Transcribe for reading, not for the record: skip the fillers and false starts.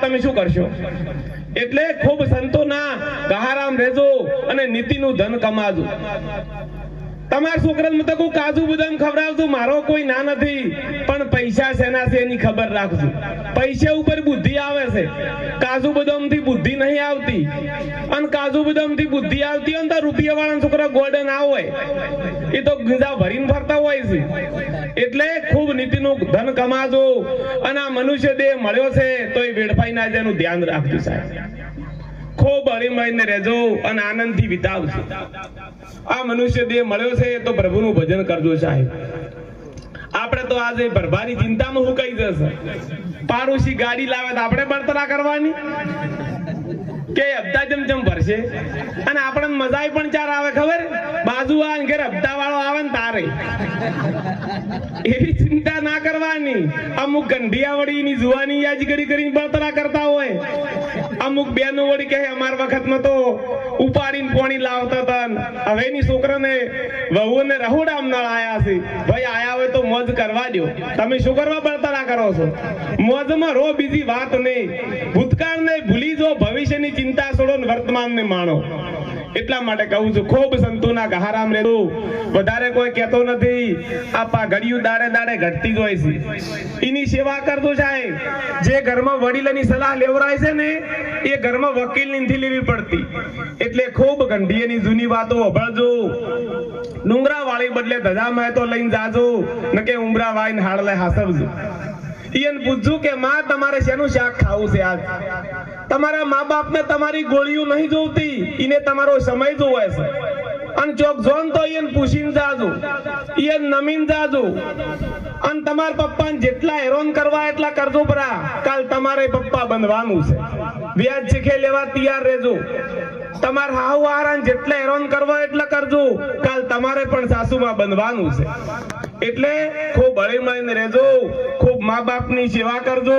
તમે શું કરશો? એટલે ખૂબ સંતોના ગહારામ રહેજો અને નીતિનું ધન કમાજો. તમારા છોકરાને તો કાજુ બદામ ખવડાવજો, મારો કોઈ ના નથી, પણ પૈસા શેના છે એની ખબર રાખજો. પૈસા ઉપર બુદ્ધિ આવે છે, કાજુ બદામ થી બુદ્ધિ નહીં આવતી. અને કાજુ બદામ થી બુદ્ધિ આવતી હોય તો રૂપિયા વાળા છોકરા ગોલ્ડ ના હોય, એ તો ગંજા ભરીને ફરતા હોય છે. એટલે ખૂબ નીતિનું ધન કમાજો અને આ મનુષ્ય દેહ મળ્યો છે તો એ વેડફાઈ ના જાય એનું ધ્યાન રાખજો સાહેબ. ખૂબ હળીમળીને રહેજો અને આનંદથી વિતાવજો. આ મનુષ્ય દેહ મળ્યો છે તો પ્રભુનું ભજન કરજો સાહેબ. આપણે તો આજે ભરભારી ચિંતામાં હું કઈ જશે. પાડોશી ગાડી લાવે તો આપણે બળતરા કરવાની કે હપ્તા જમજમ ભરશે? અને આપણને મજા પણ ચાર આવે ખબર, બાજુ આ ઘેર હપ્તા વાળો આવે ને તારે એવી ચિંતા ના કરવાની. અમુક ગંઢિયા વળી ની જુવાની યાજ કરી બળતરા કરતા હોય. અમુક બેનો વળી કહે અમાર વખતમાં તો ઉપાડીને પોણી લાવતા હતા, હવે ની છોકરાને વહુને રહોડામ નળ આયા છે. ભાઈ આયા હોય તો મોજ કરવા દો. તમે શું કરવા બળતરા કરો છો? મોજમાં રો, બીજી વાત નહીં. ભૂતકાળને ભૂલી જો, ભવિષ્યની ચિંતા છોડો ને વર્તમાનને માણો. એટલા માટે કહું છું ખૂબ સંતોના ગહારામ રહેજો. વધારે કોઈ કહેતો નથી. આપા ઘડિયું દાડે દાડે ઘટતી જ હોય છે. એની સેવા કરજો સાહેબ. જે ઘરમાં વડીલોની સલાહ લેવરાય છે ને એ ઘરમાં વકીલ નથી લેવી પડતી. એટલે ખૂબ ગંઢીએની જૂની વાતો સાંભળજો. ડુંગરા વાળી બદલે ધજામાં તો લઈને જાજો, નકે ઉમરા વાઈને હાડલે હાસવજો. એને પૂછજો કે માં તમારે શેનું શાક ખાવું છે આજ? તમારા મા બાપને તમારી ગોળીઓ નહીં જોવતી, એને તમારો સમય જોવે છે. અને ચોક જોન તો એને પૂછીને જાજો, એને નમીને જાજો. અને તમારા પપ્પાને જેટલા હેરાન કરવા એટલા કરજો પરા. કાલ તમારે પપ્પા બનવાનું છે. વ્યાજ શીખે લેવા તૈયાર રહેજો. તમારા હાવ આરાન જેટલા હેરાન કરવા એટલા કરજો, કાલ તમારે પણ સાસુમાં બનવાનું છે. એટલે ખૂબ હળી મળીને રહેજો, ખૂબ મા બાપની સેવા કરજો.